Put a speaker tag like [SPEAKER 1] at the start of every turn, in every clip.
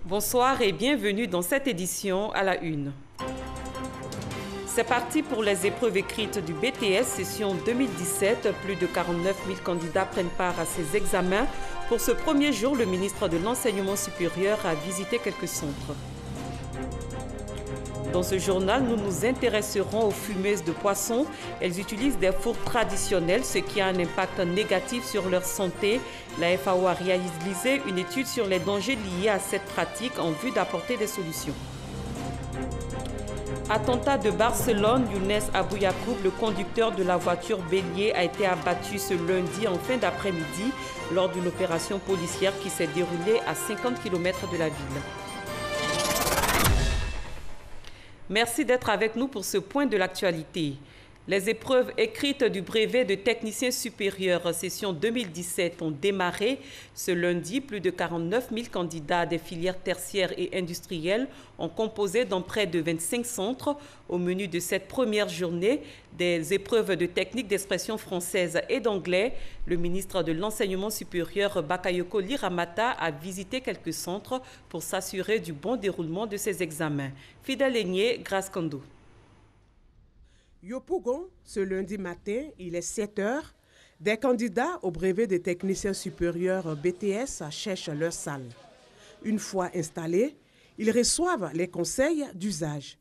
[SPEAKER 1] Bonsoir et bienvenue dans cette édition à la une. C'est parti pour les épreuves écrites du BTS session 2017. Plus de 49 000 candidats prennent part à ces examens. Pour ce premier jour, le ministre de l'Enseignement supérieur a visité quelques centres. Dans ce journal, nous nous intéresserons aux fumeuses de poissons. Elles utilisent des fours traditionnels, ce qui a un impact négatif sur leur santé. La FAO a réalisé une étude sur les dangers liés à cette pratique en vue d'apporter des solutions. Attentat de Barcelone, Younes Abouyakoub, le conducteur de la voiture bélier, a été abattu ce lundi en fin d'après-midi lors d'une opération policière qui s'est déroulée à 50 km de la ville. Merci d'être avec nous pour ce point de l'actualité. Les épreuves écrites du brevet de technicien supérieur session 2017 ont démarré. Ce lundi, plus de 49 000 candidats des filières tertiaires et industrielles ont composé dans près de 25 centres. Au menu de cette première journée, des épreuves de technique d'expression française et d'anglais, le ministre de l'Enseignement supérieur Bakayoko Liramata a visité quelques centres pour s'assurer du bon déroulement de ces examens. Fidèle Aigné, Grace Kando.
[SPEAKER 2] Yopougon, ce lundi matin, il est 7 heures. Des candidats au brevet de technicien supérieur BTS cherchent leur salle. Une fois installés, ils reçoivent les conseils d'usage.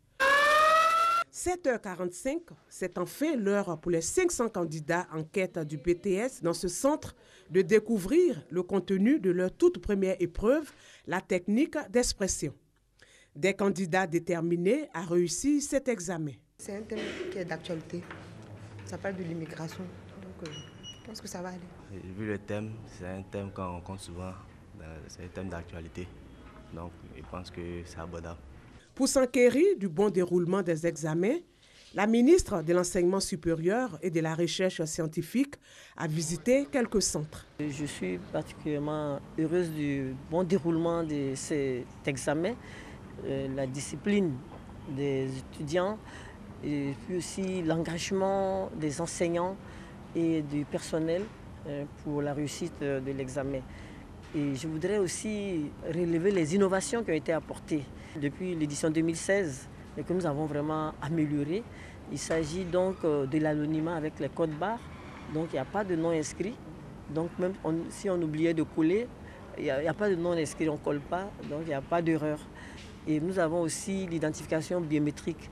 [SPEAKER 2] 7h45, c'est enfin l'heure pour les 500 candidats en quête du BTS dans ce centre de découvrir le contenu de leur toute première épreuve, la technique d'expression. Des candidats déterminés à réussir cet examen.
[SPEAKER 3] C'est un thème qui est d'actualité. Ça parle de l'immigration. Donc, je pense que ça va aller.
[SPEAKER 4] Vu le thème, c'est un thème qu'on rencontre souvent. C'est un thème d'actualité. Donc, je pense que c'est abordable.
[SPEAKER 2] Pour s'enquérir du bon déroulement des examens, la ministre de l'Enseignement supérieur et de la Recherche scientifique a visité quelques centres.
[SPEAKER 5] Je suis particulièrement heureuse du bon déroulement de cet examen. La discipline des étudiants, et puis aussi l'engagement des enseignants et du personnel pour la réussite de l'examen. Et je voudrais aussi relever les innovations qui ont été apportées depuis l'édition 2016 et que nous avons vraiment améliorées. Il s'agit donc de l'anonymat avec les codes barres, donc il n'y a pas de nom inscrit. Donc même si on oubliait de coller, il n'y a pas de nom inscrit, on ne colle pas, donc il n'y a pas d'erreur. Et nous avons aussi l'identification biométrique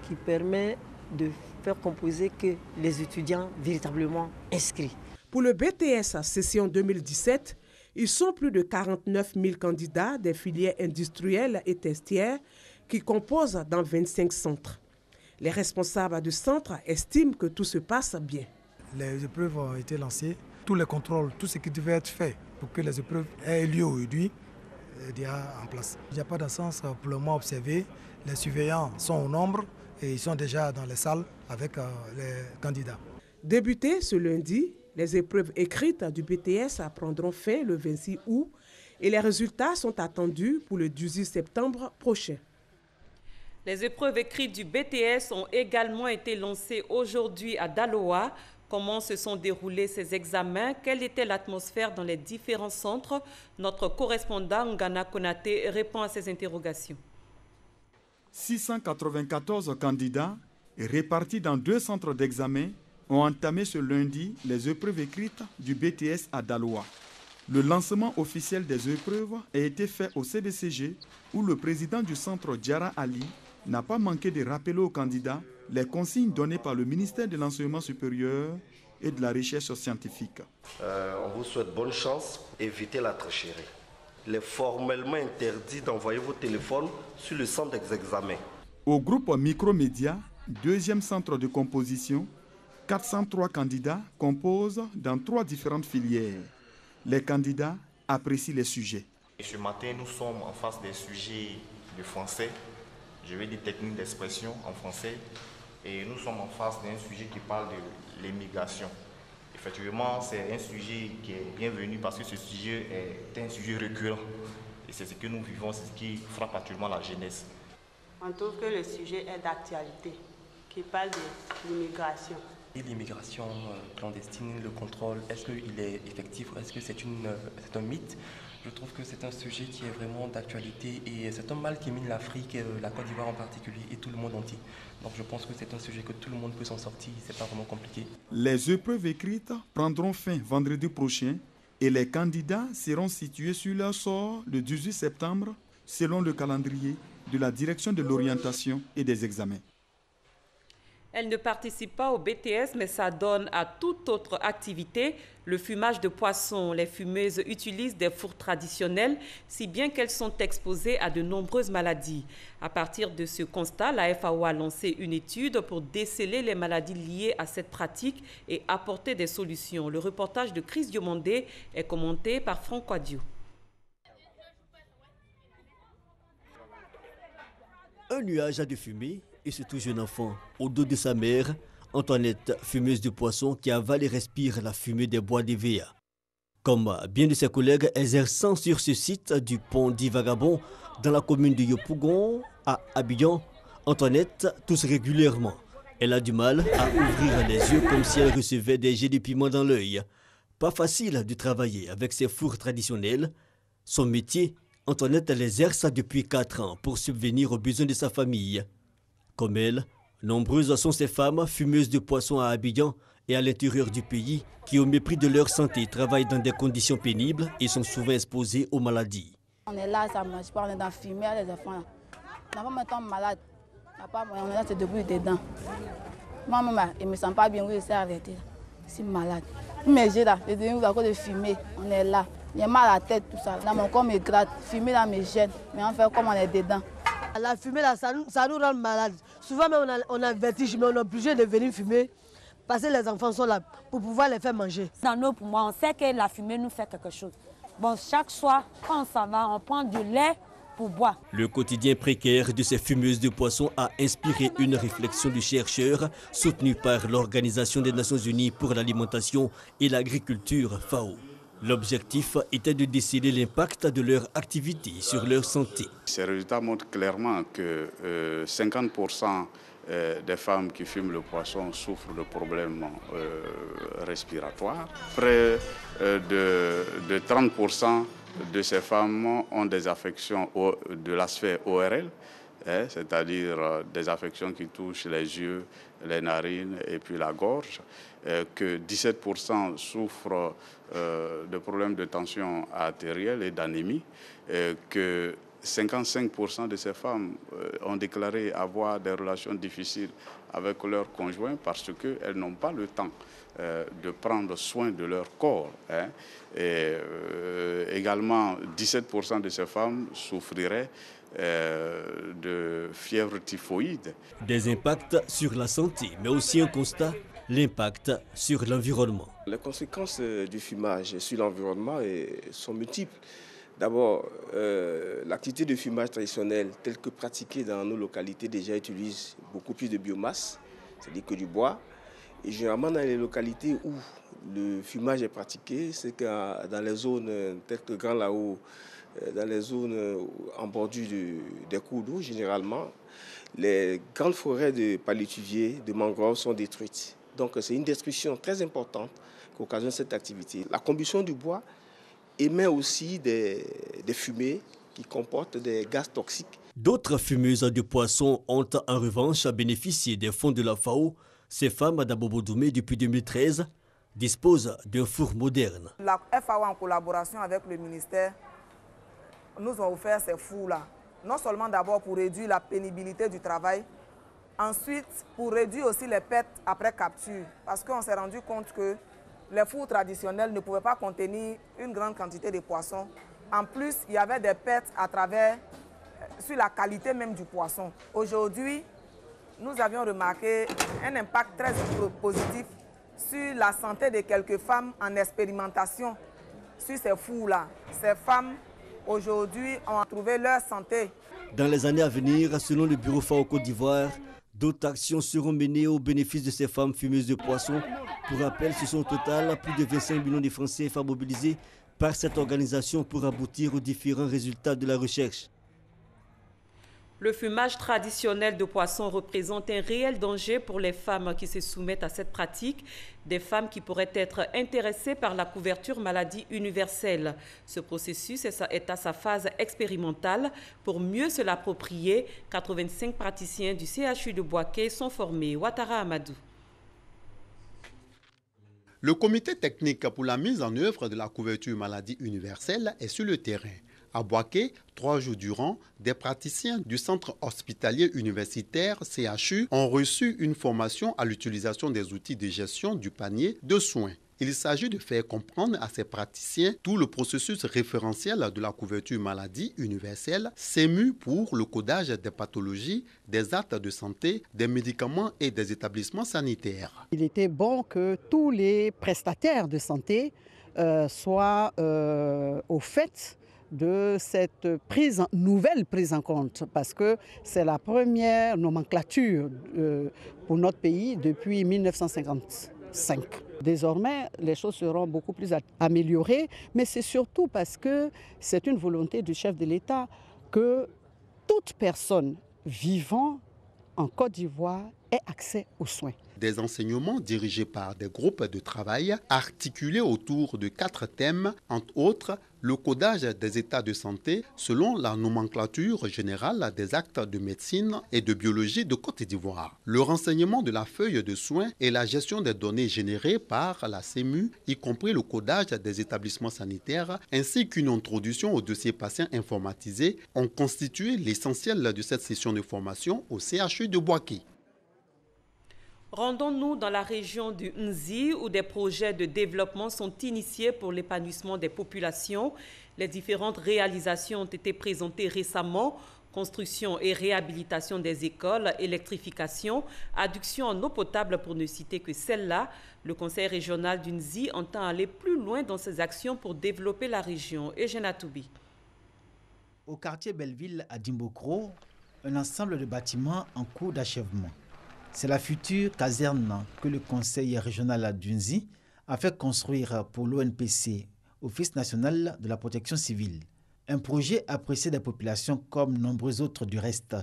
[SPEAKER 5] qui permet de faire composer que les étudiants véritablement inscrits.
[SPEAKER 2] Pour le BTS session 2017, ils sont plus de 49 000 candidats des filières industrielles et tertiaires qui composent dans 25 centres. Les responsables du centre estiment que tout se passe bien.
[SPEAKER 6] Les épreuves ont été lancées, tous les contrôles, tout ce qui devait être fait pour que les épreuves aient lieu aujourd'hui est déjà en place. Il n'y a pas d'absence pour le moment observé. Les surveillants sont au nombre et ils sont déjà dans les salles avec les candidats.
[SPEAKER 2] Débuté ce lundi, les épreuves écrites du BTS prendront fin le 26 août et les résultats sont attendus pour le 18 septembre prochain.
[SPEAKER 1] Les épreuves écrites du BTS ont également été lancées aujourd'hui à Daloa. Comment se sont déroulés ces examens? Quelle était l'atmosphère dans les différents centres? Notre correspondant Ngana Konaté répond à ces interrogations.
[SPEAKER 7] 694 candidats répartis dans 2 centres d'examen ont entamé ce lundi les épreuves écrites du BTS à Daloa. Le lancement officiel des épreuves a été fait au CBCG où le président du centre Diara Ali n'a pas manqué de rappeler aux candidats les consignes données par le ministère de l'Enseignement supérieur et de la Recherche scientifique.
[SPEAKER 8] On vous souhaite bonne chance, évitez la tricherie. Il est formellement interdit d'envoyer vos téléphones sur le centre d'examen.
[SPEAKER 7] Au groupe Micromédia, 2e centre de composition, 403 candidats composent dans 3 différentes filières. Les candidats apprécient les sujets.
[SPEAKER 9] Et ce matin, nous sommes en face des sujets de français. Je vais dire techniques d'expression en français. Et nous sommes en face d'un sujet qui parle de l'immigration. Effectivement, c'est un sujet qui est bienvenu parce que ce sujet est un sujet récurrent. Et c'est ce que nous vivons, c'est ce qui frappe actuellement la jeunesse.
[SPEAKER 10] On trouve que le sujet est d'actualité, qui parle de l'immigration.
[SPEAKER 11] L'immigration clandestine, le contrôle, est-ce qu'il est effectif ou est-ce que c'est un mythe? Je trouve que c'est un sujet qui est vraiment d'actualité et c'est un mal qui mine l'Afrique, la Côte d'Ivoire en particulier et tout le monde entier. Donc je pense que c'est un sujet que tout le monde peut s'en sortir, c'est pas vraiment compliqué.
[SPEAKER 7] Les épreuves écrites prendront fin vendredi prochain et les candidats seront situés sur leur sort le 18 septembre selon le calendrier de la Direction de l'orientation et des examens.
[SPEAKER 1] Elle ne participe pas au BTS, mais s'adonne à toute autre activité, le fumage de poissons. Les fumeuses utilisent des fours traditionnels, si bien qu'elles sont exposées à de nombreuses maladies. À partir de ce constat, la FAO a lancé une étude pour déceler les maladies liées à cette pratique et apporter des solutions. Le reportage de Chris Diomandé est commenté par Franck Quadio.
[SPEAKER 12] Un nuage de fumée et ce tout jeune enfant au dos de sa mère, Antoinette, fumeuse de poisson qui avale et respire la fumée des bois d'Évéa. Comme bien de ses collègues exerçant sur ce site du pont d'Ivagabon dans la commune de Yopougon à Abidjan, Antoinette tousse régulièrement. Elle a du mal à ouvrir les yeux comme si elle recevait des jets de piment dans l'œil. Pas facile de travailler avec ses fours traditionnels. Son métier, Antoinette l'exerce depuis 4 ans pour subvenir aux besoins de sa famille. Comme elle, nombreuses sont ces femmes fumeuses de poissons à Abidjan et à l'intérieur du pays qui, au mépris de leur santé, travaillent dans des conditions pénibles et sont souvent exposées aux maladies.
[SPEAKER 13] On est là, ça ne mange pas, on est dans la fumée, les enfants. L'enfant me tombe malade. Papa, on est là, c'est debout dedans. Maman, il ne me sent pas bien, oui, il s'est arrêté. Je suis malade. Mais j'ai là, je à cause de fumer, on est là. J'ai mal à la tête, tout ça. Là, mon corps me gratte, fumer dans mes gènes. Mais on fait comme on est dedans.
[SPEAKER 14] La fumée, là, ça nous rend malades. Souvent, même, on a vertige, mais on est obligé de venir fumer parce que les enfants sont là pour pouvoir les faire manger.
[SPEAKER 15] Dans nos poumons, on sait que la fumée nous fait quelque chose. Bon, chaque soir, quand on s'en va, on prend du lait pour boire.
[SPEAKER 12] Le quotidien précaire de ces fumeuses de poissons a inspiré une réflexion du chercheur soutenue par l'Organisation des Nations Unies pour l'alimentation et l'agriculture, FAO. L'objectif était de déceler l'impact de leur activité sur leur santé.
[SPEAKER 16] Ces résultats montrent clairement que 50% des femmes qui fument le poisson souffrent de problèmes respiratoires. Près de 30% de ces femmes ont des affections de la sphère ORL, c'est-à-dire des affections qui touchent les yeux, les narines et puis la gorge, que 17% souffrent de problèmes de tension artérielle et d'anémie, que 55% de ces femmes ont déclaré avoir des relations difficiles avec leurs conjoints parce qu'elles n'ont pas le temps de prendre soin de leur corps. Et également, 17% de ces femmes souffriraient de fièvre typhoïde.
[SPEAKER 12] Des impacts sur la santé, mais aussi un constat, l'impact sur l'environnement.
[SPEAKER 17] Les conséquences du fumage sur l'environnement sont multiples. D'abord, l'activité de fumage traditionnelle, telle que pratiquée dans nos localités, déjà utilise beaucoup plus de biomasse, c'est-à-dire que du bois. Et généralement, dans les localités où le fumage est pratiqué, c'est que dans les zones telles que Grand Lao, dans les zones en bordure des cours d'eau, généralement, les grandes forêts de palétuviers, de mangroves sont détruites. Donc c'est une destruction très importante qu'occasionne cette activité. La combustion du bois émet aussi des fumées qui comportent des gaz toxiques.
[SPEAKER 12] D'autres fumeuses de poissons ont en revanche bénéficié des fonds de la FAO. Ces femmes d'Abobodoumé, depuis 2013, disposent d'un four moderne.
[SPEAKER 18] La FAO, en collaboration avec le ministère, nous a offert ces fours-là. Non seulement d'abord pour réduire la pénibilité du travail, ensuite pour réduire aussi les pertes après capture. Parce qu'on s'est rendu compte que les fours traditionnels ne pouvaient pas contenir une grande quantité de poissons. En plus, il y avait des pertes sur la qualité même du poisson. Aujourd'hui, nous avions remarqué un impact très positif sur la santé de quelques femmes en expérimentation sur ces fours-là. Ces femmes, aujourd'hui, ont trouvé leur santé.
[SPEAKER 12] Dans les années à venir, selon le Bureau FAO Côte d'Ivoire, d'autres actions seront menées au bénéfice de ces femmes fumeuses de poissons. Pour rappel, ce sont au total plus de 25 millions de francs CFA mobilisés par cette organisation pour aboutir aux différents résultats de la recherche.
[SPEAKER 1] Le fumage traditionnel de poisson représente un réel danger pour les femmes qui se soumettent à cette pratique, des femmes qui pourraient être intéressées par la couverture maladie universelle. Ce processus est à sa phase expérimentale. Pour mieux se l'approprier, 85 praticiens du CHU de Bouaké sont formés. Ouattara Amadou.
[SPEAKER 19] Le comité technique pour la mise en œuvre de la couverture maladie universelle est sur le terrain. À Bouaké, 3 jours durant, des praticiens du centre hospitalier universitaire CHU ont reçu une formation à l'utilisation des outils de gestion du panier de soins. Il s'agit de faire comprendre à ces praticiens tout le processus référentiel de la couverture maladie universelle, SEMU pour le codage des pathologies, des actes de santé, des médicaments et des établissements sanitaires.
[SPEAKER 20] Il était bon que tous les prestataires de santé soient au fait de cette nouvelle prise en compte, parce que c'est la première nomenclature pour notre pays depuis 1955. Désormais, les choses seront beaucoup plus améliorées, mais c'est surtout parce que c'est une volonté du chef de l'État que toute personne vivant en Côte d'Ivoire ait accès aux soins.
[SPEAKER 19] Des enseignements dirigés par des groupes de travail articulés autour de 4 thèmes, entre autres le codage des états de santé selon la nomenclature générale des actes de médecine et de biologie de Côte d'Ivoire, le renseignement de la feuille de soins et la gestion des données générées par la SEMU, y compris le codage des établissements sanitaires, ainsi qu'une introduction au dossier patient informatisé, ont constitué l'essentiel de cette session de formation au CHU de Bouaké.
[SPEAKER 1] Rendons-nous dans la région du Nzi où des projets de développement sont initiés pour l'épanouissement des populations. Les différentes réalisations ont été présentées récemment. Construction et réhabilitation des écoles, électrification, adduction en eau potable pour ne citer que celle-là. Le conseil régional du Nzi entend aller plus loin dans ses actions pour développer la région. Eugène Atoubi.
[SPEAKER 21] Au quartier Belleville à Dimbokro, un ensemble de bâtiments en cours d'achèvement. C'est la future caserne que le conseil régional du Nzi a fait construire pour l'ONPC, Office national de la protection civile. Un projet apprécié des populations comme nombreux autres du reste,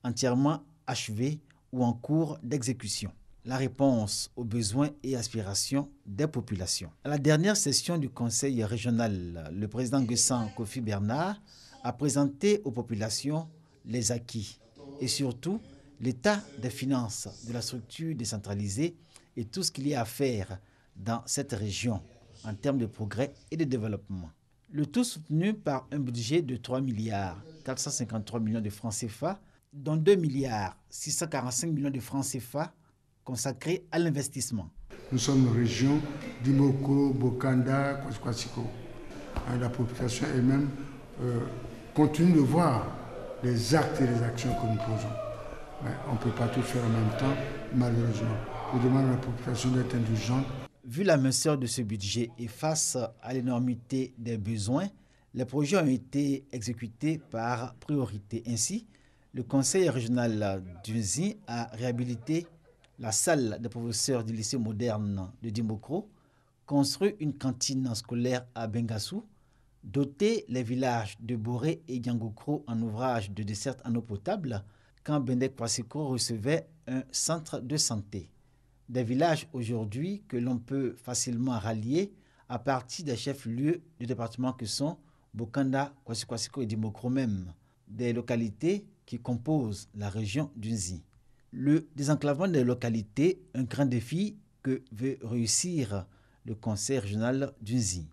[SPEAKER 21] entièrement achevé ou en cours d'exécution. La réponse aux besoins et aspirations des populations. À la dernière session du conseil régional, le président Guessan Kofi Bernard a présenté aux populations les acquis et surtout l'état des finances de la structure décentralisée et tout ce qu'il y a à faire dans cette région en termes de progrès et de développement. Le tout soutenu par un budget de 3 milliards 453 millions de francs CFA, dont 2 milliards 645 millions de francs CFA consacrés à l'investissement.
[SPEAKER 22] Nous sommes une région d'Imoko, Bokanda, Kwaskwasiko. La population elle-même continue de voir les actes et les actions que nous posons. Mais on ne peut pas tout faire en même temps, malheureusement. Je demande à la population d'être indulgente.
[SPEAKER 21] Vu la minceur de ce budget et face à l'énormité des besoins, les projets ont été exécutés par priorité. Ainsi, le conseil régional du Nzi a réhabilité la salle des professeurs du lycée moderne de Dimbokro, construit une cantine scolaire à Bengassou, doté les villages de Boré et Yangokro en ouvrage de desserte en eau potable, quand Bendek Kwasiko recevait un centre de santé. Des villages aujourd'hui que l'on peut facilement rallier à partir des chefs-lieux du département que sont Bokanda, Kwasiko et Dimbokro même, des localités qui composent la région du Nzi. Le désenclavement des localités, un grand défi que veut réussir le conseil régional du Nzi.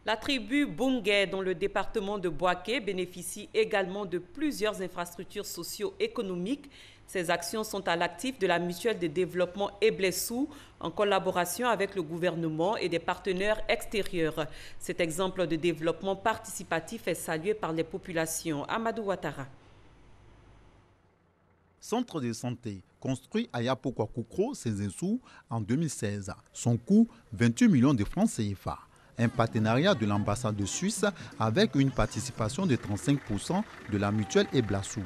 [SPEAKER 1] La tribu Bungé, dans le département de Bouaké, bénéficie également de plusieurs infrastructures socio-économiques. Ces actions sont à l'actif de la mutuelle de développement Eblessou en collaboration avec le gouvernement et des partenaires extérieurs. Cet exemple de développement participatif est salué par les populations. Amadou Ouattara.
[SPEAKER 19] Centre de santé construit à Yapokwa-Koukro, Sézessou, en 2016. Son coût, 28 millions de francs CFA. Un partenariat de l'ambassade de Suisse avec une participation de 35% de la mutuelle Eblassou.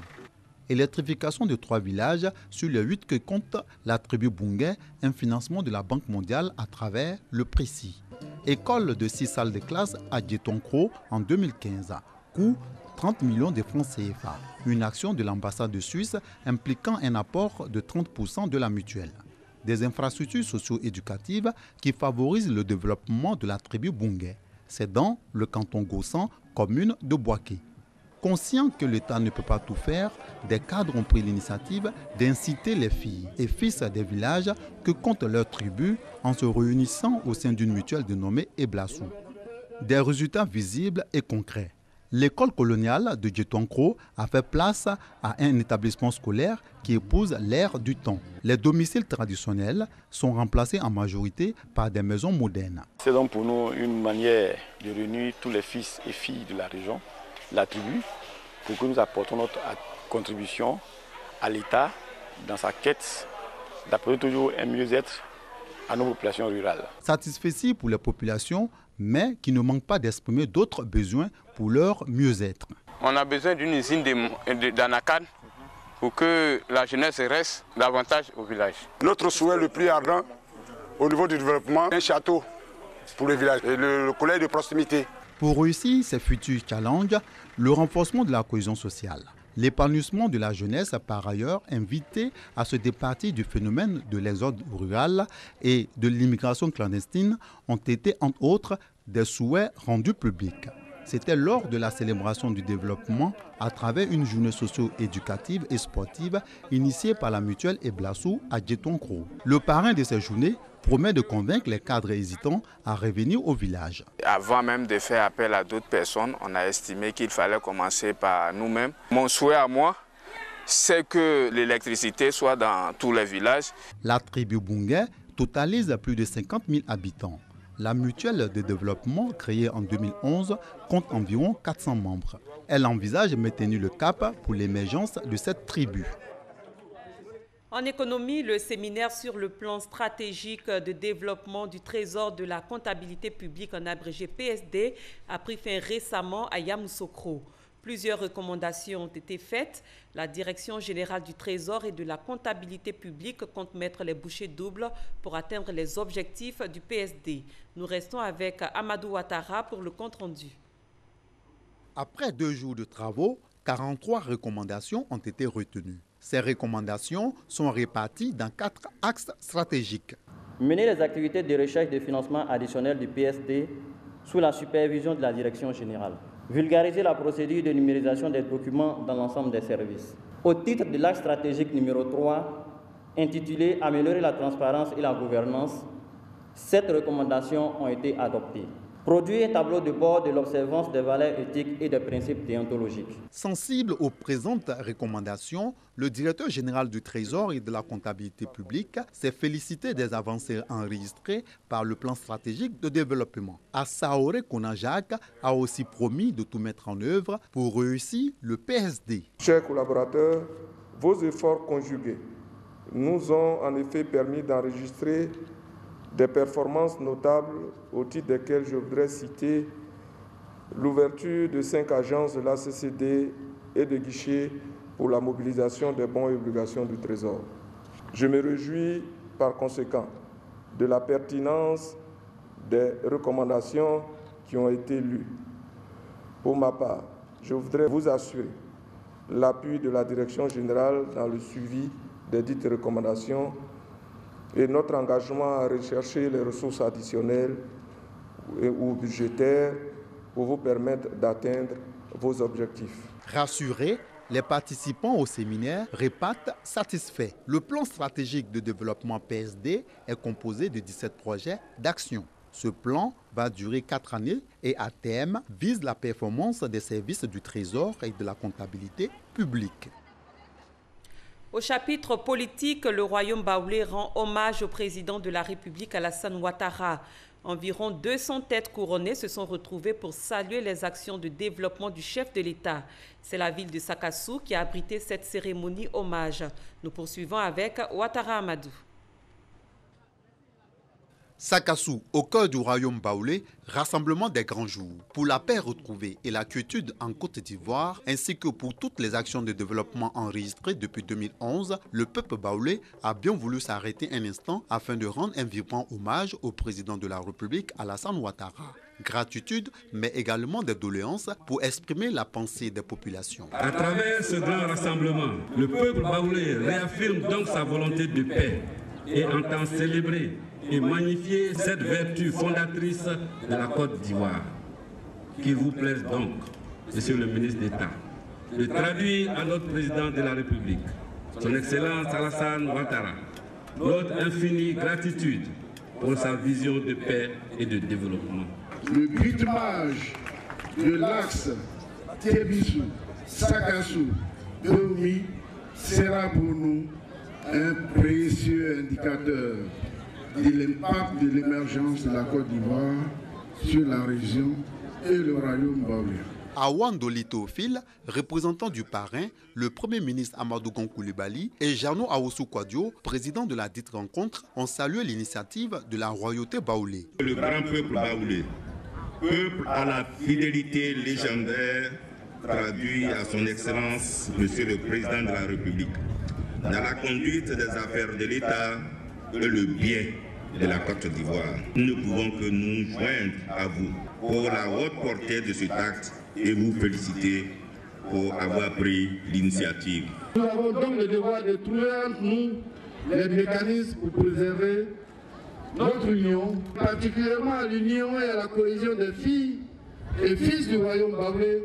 [SPEAKER 19] Électrification de 3 villages sur les 8 que compte la tribu Bungé, un financement de la Banque mondiale à travers le Précis. École de 6 salles de classe à Djetonkro en 2015. Coût 30 millions de francs CFA. Une action de l'ambassade de Suisse impliquant un apport de 30% de la mutuelle. Des infrastructures socio-éducatives qui favorisent le développement de la tribu Bungé. C'est dans le canton Gossan, commune de Boaké. Conscient que l'État ne peut pas tout faire, des cadres ont pris l'initiative d'inciter les filles et fils des villages que compte leur tribu en se réunissant au sein d'une mutuelle dénommée Eblassou. Des résultats visibles et concrets. L'école coloniale de Djetonkro a fait place à un établissement scolaire qui épouse l'ère du temps. Les domiciles traditionnels sont remplacés en majorité par des maisons modernes.
[SPEAKER 3] C'est donc pour nous une manière de réunir tous les fils et filles de la région, la tribu, pour que nous apportons notre contribution à l'État dans sa quête d'apporter toujours un mieux-être à nos populations rurales.
[SPEAKER 19] Satisfait pour les populations, mais qui ne manquent pas d'exprimer d'autres besoins pour leur mieux-être.
[SPEAKER 4] On a besoin d'une usine d'anacarde pour que la jeunesse reste davantage au village.
[SPEAKER 23] Notre souhait le plus ardent au niveau du développement, un château pour le village et le collège de proximité.
[SPEAKER 19] Pour réussir ces futurs challenges, le renforcement de la cohésion sociale, l'épanouissement de la jeunesse a par ailleurs invité à se départir du phénomène de l'exode rural et de l'immigration clandestine ont été entre autres des souhaits rendus publics. C'était lors de la célébration du développement à travers une journée socio-éducative et sportive initiée par la mutuelle Eblassou à Djetonkro. Le parrain de ces journées promet de convaincre les cadres hésitants à revenir au village.
[SPEAKER 4] Avant même de faire appel à d'autres personnes, on a estimé qu'il fallait commencer par nous-mêmes. Mon souhait à moi, c'est que l'électricité soit dans tous les villages.
[SPEAKER 19] La tribu Bungé totalise plus de 50 000 habitants. La mutuelle de développement, créée en 2011, compte environ 400 membres. Elle envisage de maintenir le cap pour l'émergence de cette tribu.
[SPEAKER 1] En économie, le séminaire sur le plan stratégique de développement du Trésor de la comptabilité publique, en abrégé PSD, a pris fin récemment à Yamoussoukro. Plusieurs recommandations ont été faites. La Direction générale du Trésor et de la comptabilité publique compte mettre les bouchées doubles pour atteindre les objectifs du PSD. Nous restons avec Amadou Ouattara pour le compte-rendu.
[SPEAKER 19] Après 2 jours de travaux, 43 recommandations ont été retenues. Ces recommandations sont réparties dans 4 axes stratégiques.
[SPEAKER 24] Mener les activités de recherche de financement additionnel du PSD sous la supervision de la Direction générale. Vulgariser la procédure de numérisation des documents dans l'ensemble des services. Au titre de l'axe stratégique numéro 3, intitulé « Améliorer la transparence et la gouvernance », 7 recommandations ont été adoptées. Produire un tableau de bord de l'observance des valeurs éthiques et des principes déontologiques.
[SPEAKER 19] Sensible aux présentes recommandations, le directeur général du Trésor et de la comptabilité publique s'est félicité des avancées enregistrées par le plan stratégique de développement. Assaoré Konajak a aussi promis de tout mettre en œuvre pour réussir le PSD.
[SPEAKER 25] Chers collaborateurs, vos efforts conjugués nous ont en effet permis d'enregistrer des performances notables au titre desquelles je voudrais citer l'ouverture de 5 agences de l'ACCD et de guichets pour la mobilisation des bons et obligations du Trésor. Je me réjouis par conséquent de la pertinence des recommandations qui ont été lues. Pour ma part, je voudrais vous assurer l'appui de la Direction générale dans le suivi des dites recommandations et notre engagement à rechercher les ressources additionnelles ou budgétaires pour vous permettre d'atteindre vos objectifs.
[SPEAKER 19] Rassurés, les participants au séminaire repartent satisfaits. Le plan stratégique de développement PSD est composé de 17 projets d'action. Ce plan va durer 4 années et à terme vise la performance des services du Trésor et de la comptabilité publique.
[SPEAKER 1] Au chapitre politique, le Royaume baoulé rend hommage au président de la République, Alassane Ouattara. Environ 200 têtes couronnées se sont retrouvées pour saluer les actions de développement du chef de l'État. C'est la ville de Sakassou qui a abrité cette cérémonie hommage. Nous poursuivons avec Ouattara Amadou.
[SPEAKER 19] Sakassou, au cœur du royaume baoulé, rassemblement des grands jours. Pour la paix retrouvée et la quiétude en Côte d'Ivoire, ainsi que pour toutes les actions de développement enregistrées depuis 2011, le peuple baoulé a bien voulu s'arrêter un instant afin de rendre un vibrant hommage au président de la République, Alassane Ouattara. gratitude, mais également des doléances pour exprimer la pensée des populations.
[SPEAKER 2] À travers ce grand rassemblement, le peuple baoulé réaffirme donc sa volonté de paix et entend célébrer et magnifier cette vertu fondatrice de la Côte d'Ivoire. Qu'il vous plaise donc, Monsieur le ministre d'État, de traduire à notre président de la République, son Excellence Alassane Ouattara, notre infinie gratitude pour sa vision de paix et de développement.
[SPEAKER 22] Le rythmage de l'axe Tébissou-Sakassou-Dahomey sera pour nous un précieux indicateur de l'impact de l'émergence de la Côte d'Ivoire sur la région et le royaume baoulé.
[SPEAKER 19] Awandoli Théophile, représentant du parrain, le Premier ministre Amadou Gon Coulibaly et Jarno Awoussou Kouadio, président de la dite rencontre, ont salué l'initiative de la royauté baoulé.
[SPEAKER 2] Le grand peuple baoulé, peuple à la fidélité légendaire, traduit à son Excellence, Monsieur le Président de la République, dans la conduite des affaires de l'État et le bien de la Côte d'Ivoire. Nous ne pouvons que nous joindre à vous pour la haute portée de cet acte et vous féliciter pour avoir pris l'initiative.
[SPEAKER 22] Nous avons donc le devoir de trouver entre nous les mécanismes pour préserver notre union, particulièrement l'union et la cohésion des filles et fils du royaume baoulé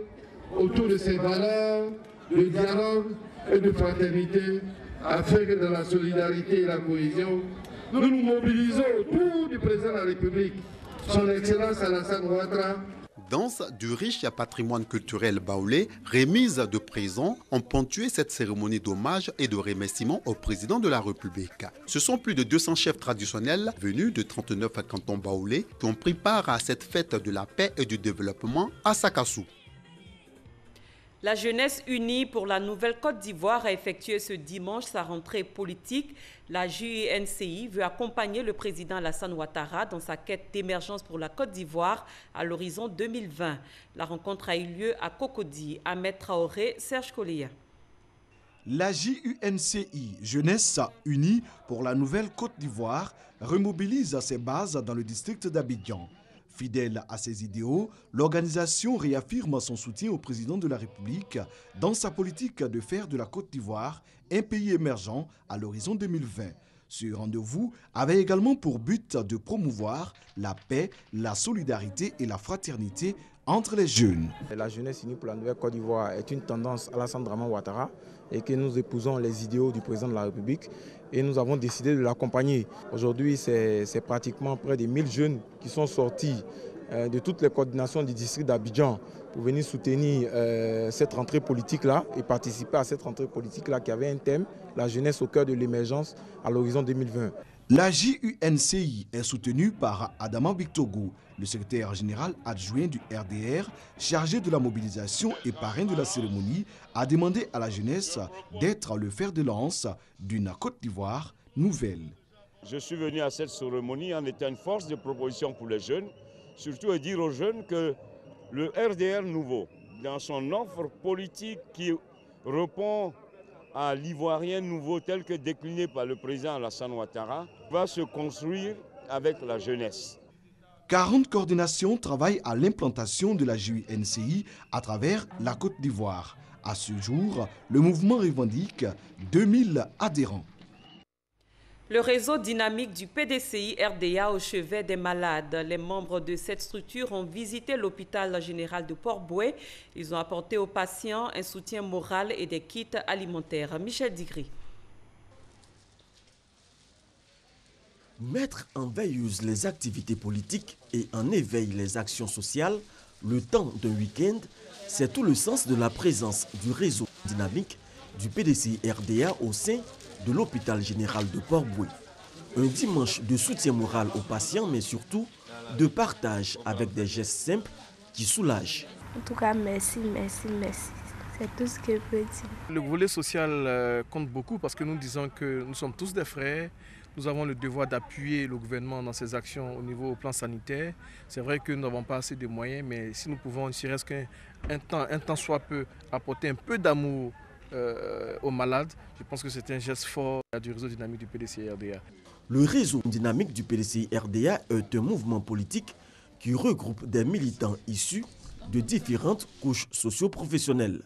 [SPEAKER 22] autour de ces valeurs de dialogue et de fraternité, afin que dans la solidarité et la cohésion, nous nous mobilisons autour du président de la République, son Excellence Alassane Ouattara.
[SPEAKER 19] Danse du riche patrimoine culturel baoulé, remise de présents ont ponctué cette cérémonie d'hommage et de remerciement au président de la République. Ce sont plus de 200 chefs traditionnels venus de 39 cantons baoulés qui ont pris part à cette fête de la paix et du développement à Sakassou.
[SPEAKER 1] La jeunesse unie pour la nouvelle Côte d'Ivoire a effectué ce dimanche sa rentrée politique. La JUNCI veut accompagner le président Alassane Ouattara dans sa quête d'émergence pour la Côte d'Ivoire à l'horizon 2020. La rencontre a eu lieu à Cocody, Ahmed Traoré, Serge Koléa.
[SPEAKER 5] La JUNCI, Jeunesse Unie pour la nouvelle Côte d'Ivoire, remobilise ses bases dans le district d'Abidjan. Fidèle à ses idéaux, l'organisation réaffirme son soutien au président de la République dans sa politique de faire de la Côte d'Ivoire un pays émergent à l'horizon 2020. Ce rendez-vous avait également pour but de promouvoir la paix, la solidarité et la fraternité entre les jeunes.
[SPEAKER 6] La jeunesse unie pour la nouvelle Côte d'Ivoire est une tendance Alassane Ouattara et que nous épousons les idéaux du président de la République et nous avons décidé de l'accompagner. Aujourd'hui, c'est pratiquement près de 1000 jeunes qui sont sortis de toutes les coordinations du district d'Abidjan pour venir soutenir cette rentrée politique-là et participer à cette rentrée politique-là qui avait un thème, la jeunesse au cœur de l'émergence à l'horizon 2020.
[SPEAKER 5] La JUNCI est soutenue par Adama Bictogo, le secrétaire général adjoint du RDR, chargé de la mobilisation et parrain de la cérémonie, a demandé à la jeunesse d'être le fer de lance d'une Côte d'Ivoire nouvelle.
[SPEAKER 8] Je suis venu à cette cérémonie en étant une force de proposition pour les jeunes, surtout dire aux jeunes que le RDR nouveau, dans son offre politique qui répond à l'Ivoirien nouveau tel que décliné par le président Alassane Ouattara, va se construire avec la jeunesse.
[SPEAKER 5] 40 coordinations travaillent à l'implantation de la JUNCI à travers la Côte d'Ivoire. À ce jour, le mouvement revendique 2000 adhérents.
[SPEAKER 1] Le réseau dynamique du PDCI RDA au chevet des malades. Les membres de cette structure ont visité l'hôpital général de Port-Bouët. Ils ont apporté aux patients un soutien moral et des kits alimentaires. Michel Digri.
[SPEAKER 9] Mettre en veilleuse les activités politiques et en éveil les actions sociales, le temps d'un week-end, c'est tout le sens de la présence du réseau dynamique du PDCI RDA au sein de l'hôpital général de Port-Bouët. Un dimanche de soutien moral aux patients, mais surtout de partage avec des gestes simples qui soulagent.
[SPEAKER 26] En tout cas, merci. C'est tout ce que je peux dire.
[SPEAKER 27] Le volet social compte beaucoup parce que nous disons que nous sommes tous des frères. Nous avons le devoir d'appuyer le gouvernement dans ses actions au niveau plan sanitaire. C'est vrai que nous n'avons pas assez de moyens, mais si nous pouvons, ne serait-ce qu'un temps soit peu, apporter un peu d'amour aux malades, je pense que c'est un geste fort du réseau dynamique du PDCI RDA.
[SPEAKER 9] Le réseau dynamique du PDCI RDA est un mouvement politique qui regroupe des militants issus de différentes couches socio-professionnelles.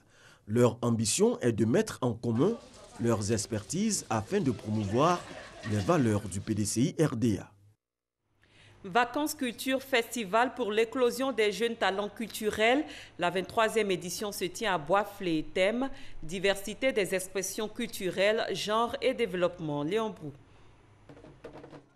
[SPEAKER 9] Leur ambition est de mettre en commun leurs expertises afin de promouvoir les valeurs du PDCI RDA.
[SPEAKER 1] Vacances Culture Festival pour l'éclosion des jeunes talents culturels. La 23e édition se tient à Boisflé. Thème: diversité des expressions culturelles, genre et développement. Léon Brou.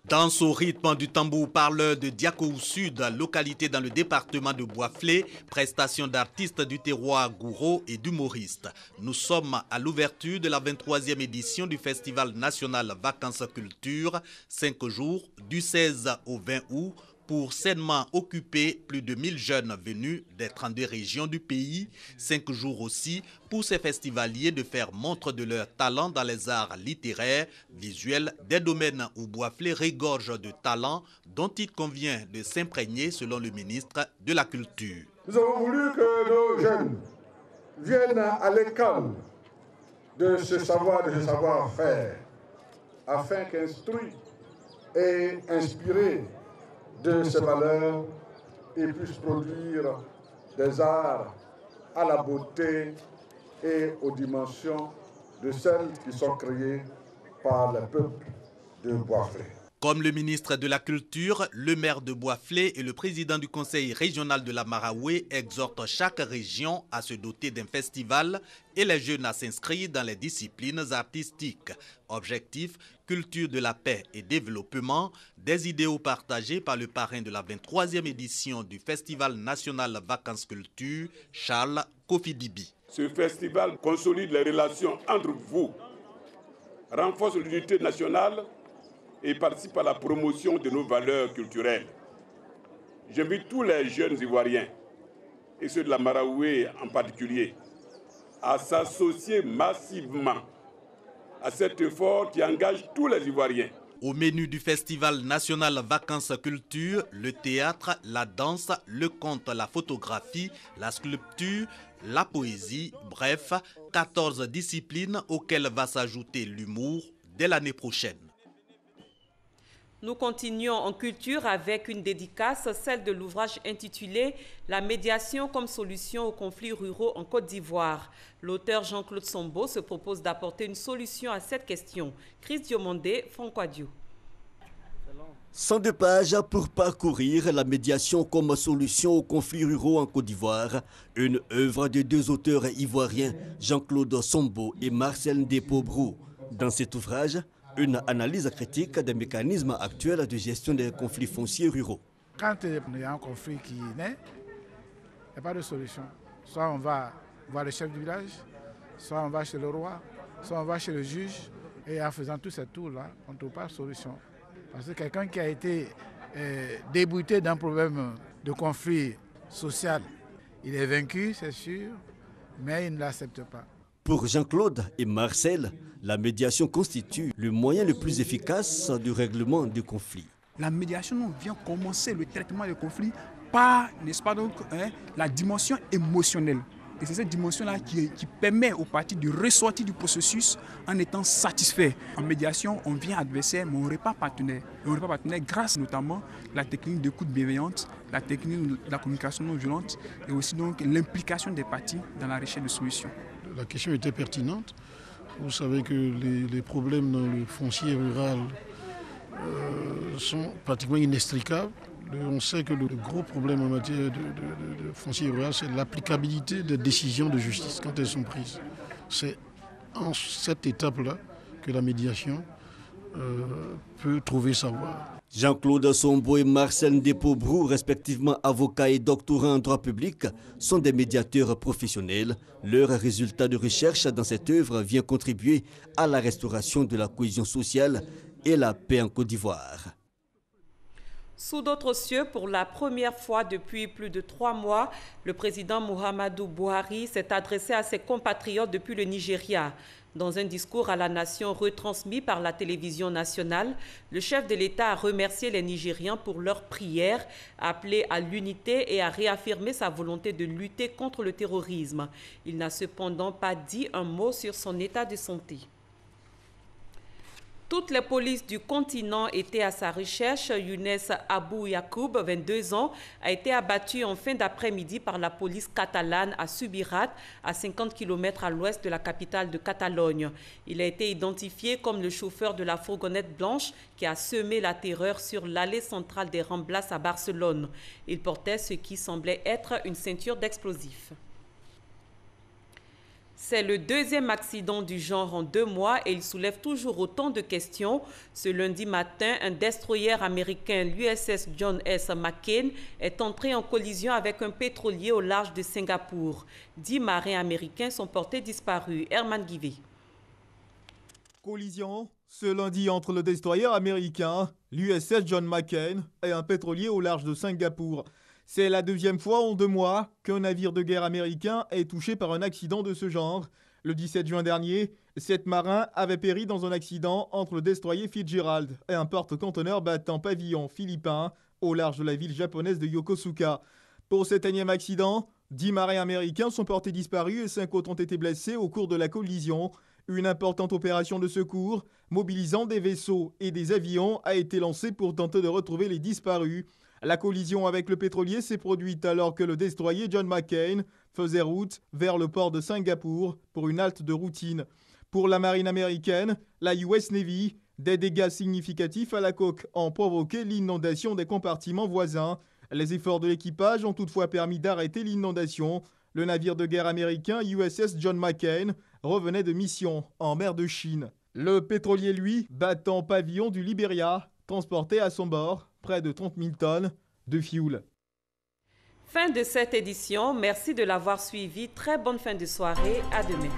[SPEAKER 7] Danse au rythme du tambour parleur de Diakou Sud, localité dans le département de Boisflé, prestation d'artistes du terroir gourou et d'humoristes. Nous sommes à l'ouverture de la 23e édition du Festival national Vacances Culture, 5 jours du 16 au 20 août, pour sainement occuper plus de 1000 jeunes venus des 32 régions du pays. 5 jours aussi pour ces festivaliers de faire montre de leur talent dans les arts littéraires, visuels, des domaines où Boisflé regorge de talents dont il convient de s'imprégner selon le ministre de la Culture.
[SPEAKER 25] Nous avons voulu que nos jeunes viennent à l'école de ce savoir-faire, afin qu'instruits et inspirés de ces valeurs et puissent produire des arts à la beauté et aux dimensions de celles qui sont créées par le peuple de Boisflé.
[SPEAKER 7] Comme le ministre de la Culture, le maire de Boisflé et le président du conseil régional de la Maraoué exhortent chaque région à se doter d'un festival et les jeunes à s'inscrire dans les disciplines artistiques. Objectif: culture de la paix et développement, des idéaux partagés par le parrain de la 23e édition du Festival national Vacances Culture, Charles Kofidibi.
[SPEAKER 10] Ce festival consolide les relations entre vous, renforce l'unité nationale et participe à la promotion de nos valeurs culturelles. J'invite tous les jeunes Ivoiriens, et ceux de la Maraoué en particulier, à s'associer massivement à cet effort qui engage tous les Ivoiriens.
[SPEAKER 7] Au menu du Festival national Vacances Culture, le théâtre, la danse, le conte, la photographie, la sculpture, la poésie, bref, 14 disciplines auxquelles va s'ajouter l'humour dès l'année prochaine.
[SPEAKER 1] Nous continuons en culture avec une dédicace, celle de l'ouvrage intitulé « La médiation comme solution aux conflits ruraux en Côte d'Ivoire ». L'auteur Jean-Claude Sombo se propose d'apporter une solution à cette question. Chris Diomondé, Francoadio.
[SPEAKER 12] 102 pages pour parcourir la médiation comme solution aux conflits ruraux en Côte d'Ivoire. Une œuvre de deux auteurs ivoiriens, Jean-Claude Sombo et Marcel Depobrou. Dans cet ouvrage, une analyse critique des mécanismes actuels de gestion des conflits fonciers ruraux.
[SPEAKER 11] Quand il y a un conflit qui naît, il n'y a pas de solution. Soit on va voir le chef du village, soit on va chez le roi, soit on va chez le juge. Et en faisant tous ces tours-là, on ne trouve pas de solution. Parce que quelqu'un qui a été débouté d'un problème de conflit social, il est vaincu, c'est sûr, mais il ne l'accepte pas.
[SPEAKER 12] Pour Jean-Claude et Marcel, la médiation constitue le moyen le plus efficace du règlement du conflit.
[SPEAKER 13] La médiation vient commencer le traitement des conflits par, n'est-ce pas donc, la dimension émotionnelle. Et c'est cette dimension-là qui permet aux parties de ressortir du processus en étant satisfaits. En médiation, on vient adversaire, mais on n'est pas partenaire. Et on n'est pas partenaire grâce notamment à la technique d'écoute bienveillante, la technique de la communication non violente et aussi donc l'implication des parties dans la recherche de solutions.
[SPEAKER 22] La question était pertinente. Vous savez que les problèmes dans le foncier rural sont pratiquement inextricables. On sait que le gros problème en matière de foncier rural, c'est l'applicabilité des décisions de justice quand elles sont prises. C'est en cette étape-là que la médiation peut trouver sa voie.
[SPEAKER 12] Jean-Claude Sombo et Marcel Depobrou, respectivement avocats et doctorants en droit public, sont des médiateurs professionnels. Leur résultat de recherche dans cette œuvre vient contribuer à la restauration de la cohésion sociale et la paix en Côte d'Ivoire.
[SPEAKER 1] Sous d'autres cieux, pour la première fois depuis plus de 3 mois, le président Muhammadu Buhari s'est adressé à ses compatriotes depuis le Nigeria. Dans un discours à la nation retransmis par la télévision nationale, le chef de l'État a remercié les Nigérians pour leurs prières, appelé à l'unité et a réaffirmé sa volonté de lutter contre le terrorisme. Il n'a cependant pas dit un mot sur son état de santé. Toutes les polices du continent étaient à sa recherche. Younes Abou Yacoub, 22 ans, a été abattu en fin d'après-midi par la police catalane à Subirat, à 50 km à l'ouest de la capitale de Catalogne. Il a été identifié comme le chauffeur de la fourgonnette blanche qui a semé la terreur sur l'allée centrale des Ramblas à Barcelone. Il portait ce qui semblait être une ceinture d'explosifs. C'est le deuxième accident du genre en 2 mois et il soulève toujours autant de questions. Ce lundi matin, un destroyer américain, l'USS John S. McCain, est entré en collision avec un pétrolier au large de Singapour. 10 marins américains sont portés disparus. Herman Guivet.
[SPEAKER 14] Collision ce lundi entre le destroyer américain, l'USS John McCain, et un pétrolier au large de Singapour. C'est la deuxième fois en 2 mois qu'un navire de guerre américain est touché par un accident de ce genre. Le 17 juin dernier, 7 marins avaient péri dans un accident entre le destroyer Fitzgerald et un porte-conteneurs battant pavillon philippin au large de la ville japonaise de Yokosuka. Pour cet énième accident, 10 marins américains sont portés disparus et 5 autres ont été blessés au cours de la collision. Une importante opération de secours, mobilisant des vaisseaux et des avions, a été lancée pour tenter de retrouver les disparus. La collision avec le pétrolier s'est produite alors que le destroyer John McCain faisait route vers le port de Singapour pour une halte de routine. Pour la marine américaine, la US Navy, des dégâts significatifs à la coque ont provoqué l'inondation des compartiments voisins. Les efforts de l'équipage ont toutefois permis d'arrêter l'inondation. Le navire de guerre américain USS John McCain revenait de mission en mer de Chine. Le pétrolier, lui, battant pavillon du Libéria, transportait à son bord près de 30 000 tonnes de fioul.
[SPEAKER 1] Fin de cette édition. Merci de l'avoir suivi. Très bonne fin de soirée. À demain.